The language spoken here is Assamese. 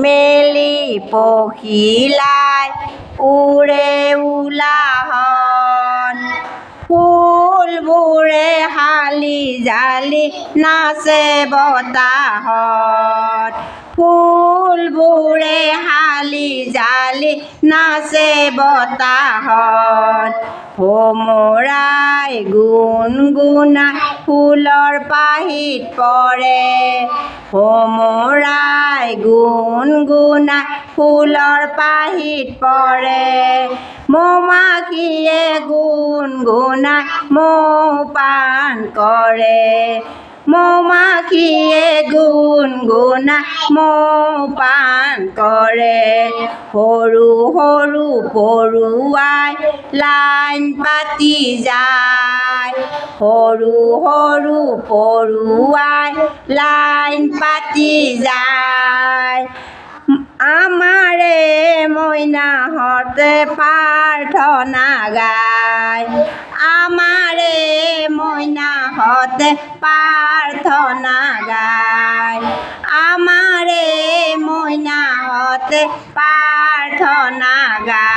মেলি পখিলাই উৰে উলাহন ফুলবোৰে হালি জালি নাচে বতাহত ফুলবোৰে হালি জালি নাচে বতাহত ভোমৰাই গুণগুণাই ফুলৰ পাহিত পৰে ভোমৰাই গুণগুণাই ফুলৰ পাহিত পৰে মৌমাখিয়ে গুণগুণাই মৌপান কৰে মৌমাখিয়ে গুণগুণাই মৌপান কৰে সৰু সৰু পৰুৱাই লাইন পাতি যায় সৰু সৰু পৰুৱাই লাইন পাতি যায় আমাৰে মইনাহঁতে প্ৰাৰ্থনা গায় আমাৰে মইনাহঁতে প্ৰাৰ্থনা গায় আমাৰে মইনাহঁতে প্ৰাৰ্থনা গায়।